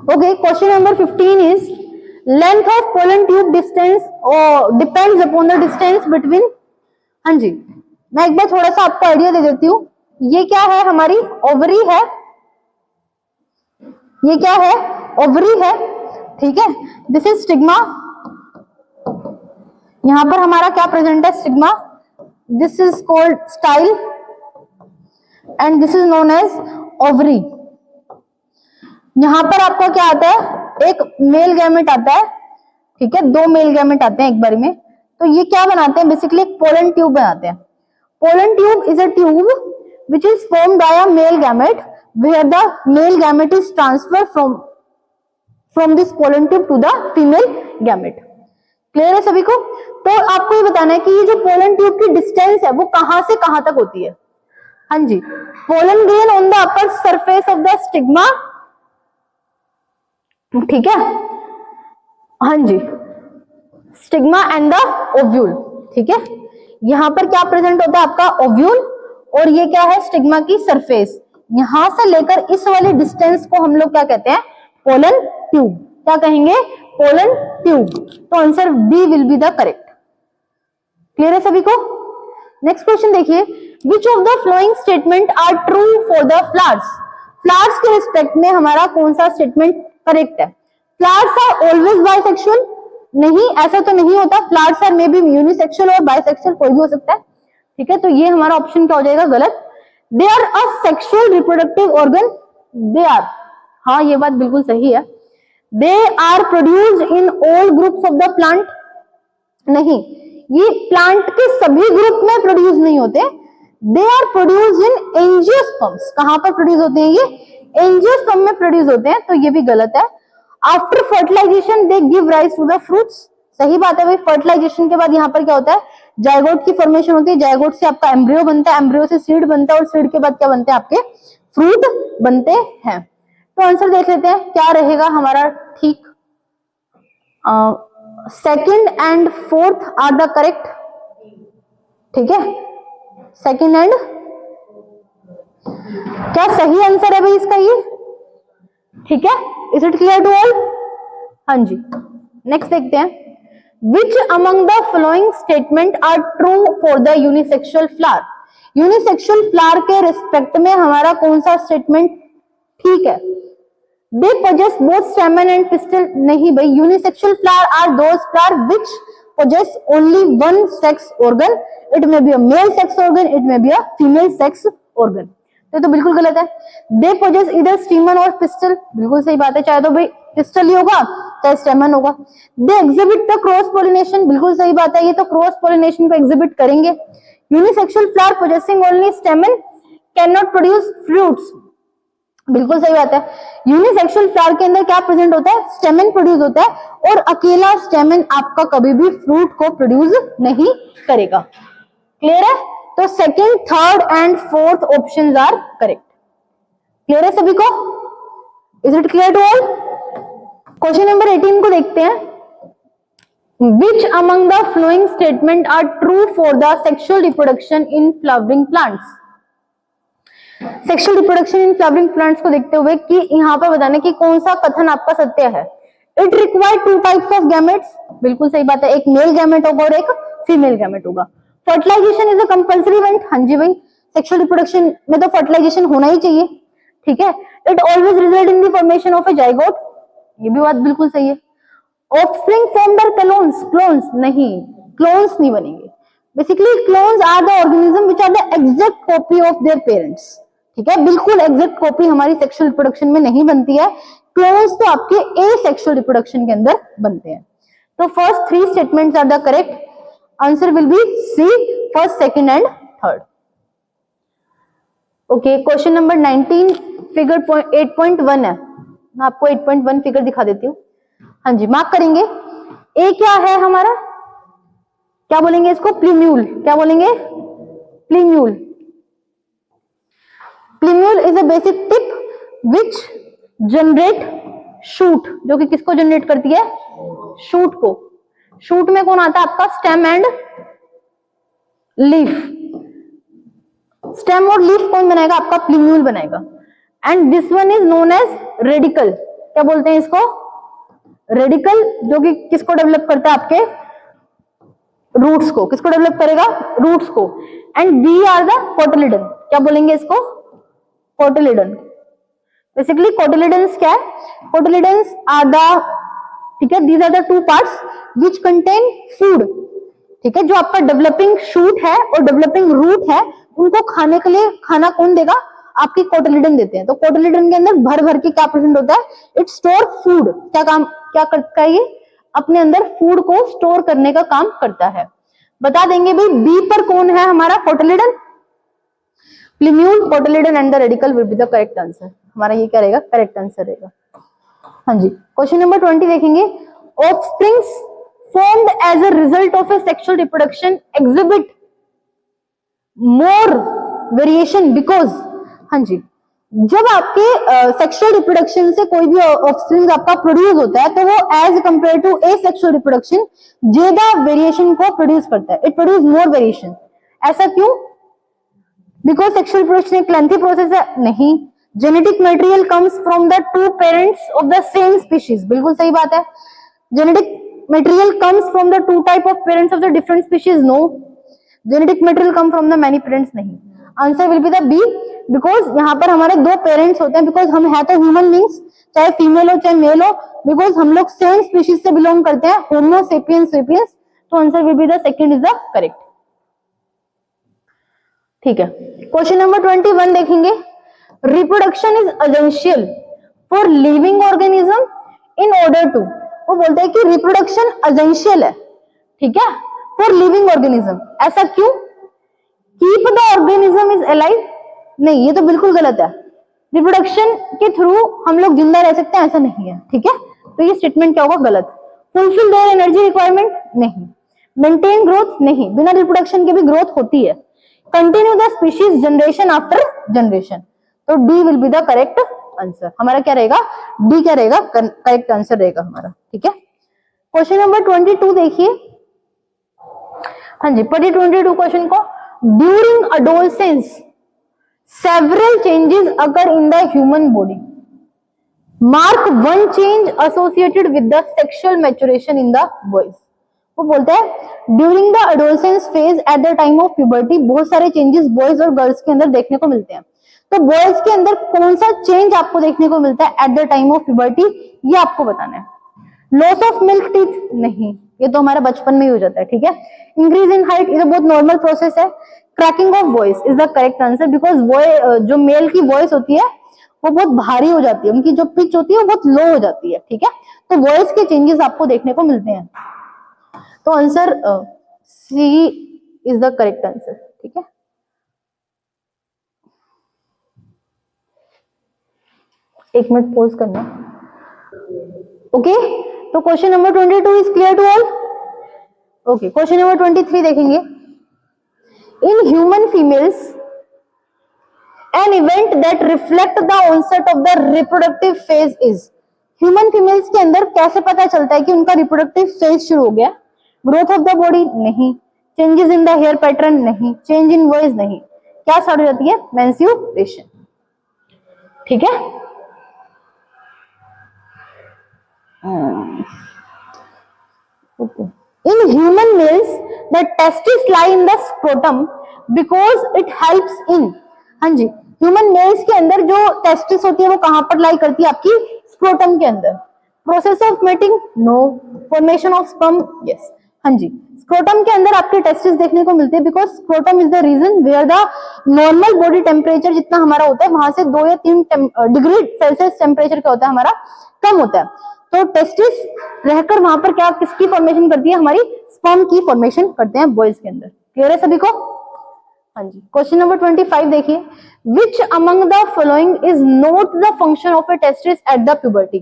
Okay, question number 15 is length of pollen tube distance depends upon the distance between. हाँ जी, मैं एक बार थोड़ा सा आपको आइडिया दे देती हूँ। ये क्या है, हमारी ओवरी है। ये क्या है, ओवरी है, ठीक है। This is stigma. यहां पर हमारा क्या प्रेजेंट है, stigma. This is called style and this is known as ovary. यहां पर आपका क्या आता है, एक मेल गैमेट आता है, ठीक है, 2 मेल गैमेट आते हैं एक बार में। तो ये क्या बनाते हैं, बेसिकली एक पोलन ट्यूब बनाते हैं। Pollen tube is a tube which is formed by a male gamete where the male gamete is transferred from this pollen tube to the female gamete। Clear है सभी को? तो आपको ये बताना है कि ये जो पोलन ट्यूब की डिस्टेंस है वो कहां से कहां तक होती है। हाँ जी, pollen grain on the upper surface of the stigma, ठीक है। हाँ जी, स्टिग्मा एंड द ओव्यूल, ठीक है। यहां पर क्या प्रेजेंट होता है, आपका ओव्यूल, और ये क्या है, स्टिग्मा की सरफेस। यहां से लेकर इस वाले डिस्टेंस को हम लोग क्या कहते हैं, पोलन ट्यूब। क्या कहेंगे, पोलन ट्यूब। तो answer B will be the correct. Clear है सभी को? नेक्स्ट क्वेश्चन देखिए, which of the following statement are true for the flowers. Flowers के रिस्पेक्ट में हमारा कौन सा स्टेटमेंट करेक्ट है? Flowers are always bisexual. नहीं, ऐसा तो नहीं होता। Flowers are may be unisexual और बाइसेक्सुअल, कोई भी हो सकता है, ठीक है। तो ये हमारा ऑप्शन क्या हो जाएगा, गलत। They are a sexual reproductive organ. They are, हाँ ये बात बिल्कुल सही है। They are produced in all groups of the plant. नहीं, ये प्लांट के सभी ग्रुप में प्रोड्यूस नहीं होते। They are produced in angiosperms. कहां पर प्रोड्यूस होते हैं, ये एंजियोस्पर्म में प्रोड्यूस होते हैं, तो ये भी गलत है। After fertilisation they give rise to the fruits. सही बात है भाई, फर्टिलाइजेशन के बाद यहाँ पर क्या होता है, जायगोट की फॉर्मेशन होती है। जायगोट से आपका एम्ब्रियो बनता है, एम्ब्रियो से सीड बनता है, और सीड के बाद क्या बनते हैं, आपके फ्रूट बनते हैं। तो आंसर देख लेते हैं क्या रहेगा हमारा, ठीक। Second and fourth are the correct, ठीक है। सेकंड एंड, क्या सही आंसर है भाई इसका ये, ठीक है। Is it clear to all? हाँ जी, नेक्स्ट देखते हैं। Which among the following statement are true for the unisexual flower? Unisexual flower के रिस्पेक्ट में हमारा कौन सा स्टेटमेंट ठीक है? They possess both stamen and pistil। नहीं भाई, unisexual flower are those flower which possess only one sex organ। It may be a male sex organ, it may be a female sex organ। तो बिल्कुल गलत है। They possess either stamen or pistil। बिल्कुल सही बात है, चाहे तो भाई पिस्टल ही होगा चाहे स्टेमन होगा। They exhibit the cross pollination. बिल्कुल सही बात है, ये तो क्रॉस पोलिनेशन को एग्जिबिट करेंगे। Unisexual flower possessing only स्टेमन can not produce fruits. बिल्कुल सही बात है, यूनिसेक्सुअल फ्लावर के अंदर क्या प्रेजेंट होता है, स्टेमन प्रोड्यूस होता है, और अकेला स्टेमन आपका कभी भी फ्रूट को प्रोड्यूस नहीं करेगा। क्लियर है? तो second, third and fourth options are correct. Clear है सभी को? Is it clear to all? Question number 18 को देखते हैं। Which among the following statement are true for the sexual reproduction in flowering plants? Sexual reproduction in flowering plants को देखते हुए कि यहाँ पर बताना कि कौन सा कथन आपका सत्य है। It require 2 types of gametes. बिल्कुल सही बात है, एक मेल गैमेट होगा और एक फीमेल गैमेट होगा। Fertilisation is a compulsory event. हाँ जी भाई, सेक्सुअल रिप्रोडक्शन में तो फर्टिलाइजेशन होना ही चाहिए, ठीक है। It always result in the formation of a zygote. ये भी बात बिल्कुल सही है। Offspring form by clones. Clones नहीं, क्लोन्स नहीं बनेंगे। Basically clones are the organism which are the exact copy of their parents, ठीक है। बिल्कुल एग्जैक्ट कॉपी हमारी सेक्सुअल रिप्रोडक्शन में नहीं बनती है। क्लोन्स तो आपके एसेक्सुअल रिप्रोडक्शन के अंदर बनते हैं। तो first 3 statements are the correct. Answer will be C, first, second and third. Okay, question number 19 figure 8.1 है। मैं आपको 8.1 फिगर दिखा देती हूँ। हाँ जी, मार्क करेंगे। ए क्या है हमारा, क्या बोलेंगे इसको, प्लीम्यूल। क्या बोलेंगे, प्लीम्यूल। प्लीम्यूल is a basic tip which generate shoot, जो कि किसको जनरेट करती है, शूट को। शूट में कौन आता है आपका, स्टेम एंड लीफ। स्टेम और लीफ कौन बनाएगा आपका, प्लीम्यूल बनाएगा। And this one is known as radicle. क्या बोलते हैं इसको, रेडिकल, जो कि किसको डेवलप करता है, आपके रूट्स को। किसको डेवलप करेगा, रूट्स को। And B are the cotyledon, क्या बोलेंगे इसको, कोटिलिडन। बेसिकली कोटिलिडन्स क्या है, कोटिलिडन्स आर द, ठीक है, these are the two parts which contain food, ठीक है। जो आपका डेवलपिंग शूट है और डेवलपिंग रूट है, उनको खाने के लिए खाना कौन देगा, आपकी कोटिलिडन देते हैं। तो कोटिलिडन के अंदर भर भर के क्या प्रेजेंट होता है, इट स्टोर फूड। क्या काम, क्या करता है ये, अपने अंदर फूड को स्टोर करने का काम करता है। बता देंगे भाई बी पर कौन है हमारा, cotyledon, प्लीम्यूल, cotyledon and the radical will be the correct answer. हमारा ये क्या रहेगा, करेक्ट आंसर रहेगा। हाँ जी, क्वेश्चन नंबर 20 देखेंगे। Offsprings formed as a result of a sexual reproduction exhibit more variation because, हाँ जी, जब आपके सेक्सुअल रिप्रोडक्शन से कोई भी ऑफस्प्रिंग आपका प्रोड्यूस होता है तो वो as compare to a sexual reproduction ज्यादा वेरिएशन को प्रोड्यूस करता है, इट प्रोड्यूस मोर वेरिएशन। ऐसा क्यों, बिकॉज सेक्सुअल रिप्रोडक्शन एक लेंथी प्रोसेस है, नहीं। Genetic material comes from the two parents of the same species, बिल्कुल सही बात है। Genetic material comes from the two type of parents of the different species, no. genetic material come from the many parents, नहीं। Answer will be the B, because यहाँ पर हमारे दो parents होते हैं, बिकॉज हम है तो ह्यूमन बींग्स, चाहे फीमेल हो चाहे मेल हो, बिकॉज हम लोग सेम स्पीशीज से बिलोंग करते हैं, होमो सेपियंस सेपियंस। तो answer will be the second is the correct, ठीक है। क्वेश्चन नंबर 21 देखेंगे। Reproduction is essential for living organism in order to, वो बोलते हैं कि रिप्रोडक्शन एसेंशियल है, ठीक है, फॉर लिविंग ऑर्गेनिज्म। ऐसा क्यों, keep the organism is alive, नहीं, ये तो बिल्कुल गलत है। रिप्रोडक्शन के थ्रू हम लोग जिंदा रह सकते हैं, ऐसा नहीं है, ठीक है। तो ये स्टेटमेंट क्या होगा, गलत। फुलफिल देयर एनर्जी रिक्वायरमेंट, नहीं। मेंटेन ग्रोथ, नहीं, बिना रिप्रोडक्शन के भी ग्रोथ होती है। Continue the species generation after generation, तो D will be the correct answer. हमारा क्या रहेगा, डी क्या रहेगा, करेक्ट आंसर रहेगा हमारा, ठीक है। क्वेश्चन नंबर 22 देखिए। हाँ जी, पढ़िए 22 क्वेश्चन को। During adolescence several changes occur in the human body, mark one change associated with the sexual maturation in the boys. वो बोलता है during the adolescence phase at the time of puberty बहुत सारे changes boys और girls के अंदर देखने को मिलते हैं। तो बॉयज के अंदर कौन सा चेंज आपको देखने को मिलता है at the time of puberty, ये आपको बताना है। लॉस ऑफ मिल्क टीथ, नहीं, ये तो हमारा बचपन में ही हो जाता है, ठीक है। इंक्रीज इन हाइट, ये तो बहुत नॉर्मल प्रोसेस है। Cracking of voice is the correct answer, because जो मेल की वॉइस होती है वो बहुत भारी हो जाती है, उनकी जो पिच होती है वो बहुत लो हो जाती है, ठीक है। तो वॉइस के चेंजेस आपको देखने को मिलते हैं। तो answer C is the correct answer, ठीक है। एक मिनट पॉज करना, ओके। तो question number 22 is clear to all, okay. Question number 23 देखेंगे। In human females an event that reflect the onset of the reproductive phase is, human females के अंदर कैसे पता चलता है कि उनका रिप्रोडक्टिव फेज शुरू हो गया। ग्रोथ ऑफ द बॉडी, नहीं। Changes in the hair pattern, नहीं। चेंज इन वॉइस, नहीं। क्या स्टार्ट हो जाती है, मेंस्ट्रुएशन, ठीक है। Okay. In human males, the testes lie in the scrotum because it helps in, हाँ जी, ह्यूमन मेल्स के अंदर जो टेस्टिस होती है वो कहां पर लाई करती है, आपकी स्क्रोटम के अंदर। Process of mating, no. Formation of sperm, yes, हाँ जी। स्क्रोटम के अंदर आपके टेस्टिस देखने को मिलते हैं, because scrotum is the region where the normal body temperature जितना हमारा होता है वहां से 2 या 3 डिग्री सेल्सियस टेम्परेचर क्या होता है हमारा, कम होता है। तो टेस्टिस रहकर वहां पर क्या, किसकी फॉर्मेशन करती है, हमारी स्पर्म की फॉर्मेशन करते हैं बॉयज के अंदर। क्लियर है सभी को, हाँ जी। क्वेश्चन नंबर 25 देखिए। विच among the following is not the function of A testis at the puberty,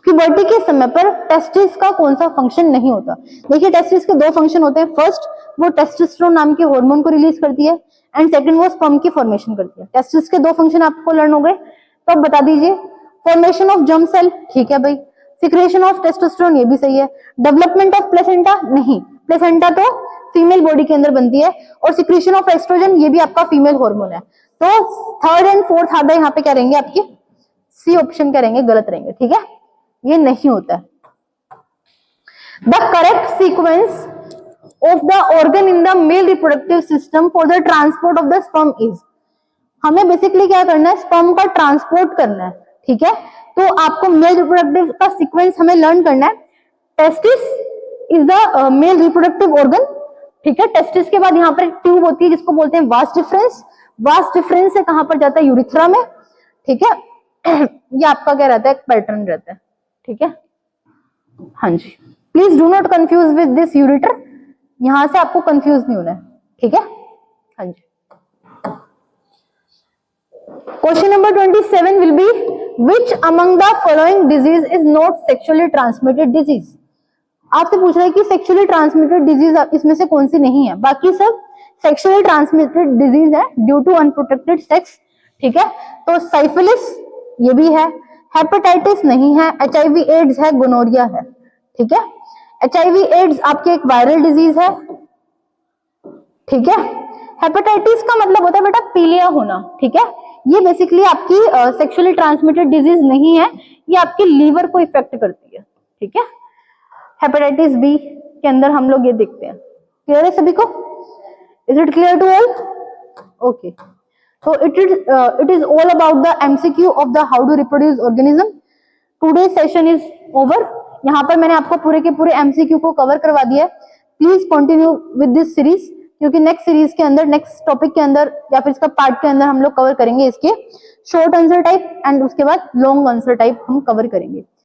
puberty के समय पर टेस्टिस का कौन सा फंक्शन नहीं होता। देखिए टेस्टिस के 2 फंक्शन होते हैं। फर्स्ट, वो टेस्टोस्टेरोन नाम के हार्मोन को रिलीज करती है, एंड सेकंड, वो स्पर्म की फॉर्मेशन करती है। टेस्टिस के 2 फंक्शन आपको लर्न हो गए, तो अब बता दीजिए। फॉर्मेशन ऑफ जर्म सेल, ठीक है भाई। सिक्रेशन ऑफ टेस्टोस्टेरोन, ये भी सही है। डेवलपमेंट ऑफ प्लेसेंटा, नहीं, प्लेसेंटा तो फीमेल बॉडी के अंदर बनती है। और सिक्रेशन ऑफ एस्ट्रोजन, ये भी आपका फीमेल हार्मोन है। तो 3rd एंड 4th आधा यहाँ पे क्या रहेंगे आपके, सी ऑप्शन क्या रहेंगे, गलत रहेंगे, ठीक है, ये नहीं होता है। The correct sequence of the organ in the male reproductive system for the transport of the sperm is, हमें बेसिकली क्या करना है, स्पर्म का ट्रांसपोर्ट करना है, ठीक है। तो आपको मेल रिप्रोडक्टिव का सीक्वेंस हमें लर्न करना है। Testis is the male reproductive organ, ठीक है। टेस्टिस के बाद यहाँ पर एक ट्यूब होती है जिसको बोलते हैं वास डिफरेंस। वास डिफरेंस से कहां पर जाता है, यूरिथ्रा में, ठीक है। ये आपका क्या रहता है, एक पैटर्न रहता है, ठीक है। हाँ जी, please do not confuse with this ureter, यहां से आपको कंफ्यूज नहीं होना है, ठीक है। हाँ जी, question number 27 will be which among the following disease is not sexually transmitted disease. आपसे पूछ रहा है कि सेक्सुअली ट्रांसमिटेड डिजीज इसमें से कौन सी नहीं है, बाकी सब सेक्सुअली ट्रांसमिटेड डिजीज है ड्यू टू अनप्रोटेक्टेड सेक्स, ठीक है। तो साइफिलिस ये भी है, हेपेटाइटिस नहीं है, HIV एड्स है, गोनोरिया है, ठीक है। HIV एड्स आपकी एक वायरल डिजीज है, ठीक है। हेपेटाइटिस का मतलब होता है बेटा पीलिया होना, ठीक है। ये बेसिकली आपकी सेक्सुअली ट्रांसमिटेड डिजीज नहीं है, ये आपके लीवर को इफेक्ट करती है, ठीक है। हेपेटाइटिस बी के अंदर हम लोग ये देखते हैं, क्लियर है सभी को, is it clear to all, okay. So it is all about the MCQ of the how to reproduce organism. Today's session is over. यहाँ पर मैंने आपको पूरे के पूरे MCQ को कवर करवा दिया है। Please continue with this series, क्योंकि नेक्स्ट सीरीज के अंदर, नेक्स्ट टॉपिक के अंदर या फिर इसका पार्ट के अंदर हम लोग कवर करेंगे इसके शॉर्ट आंसर टाइप एंड उसके बाद लॉन्ग आंसर टाइप हम कवर करेंगे।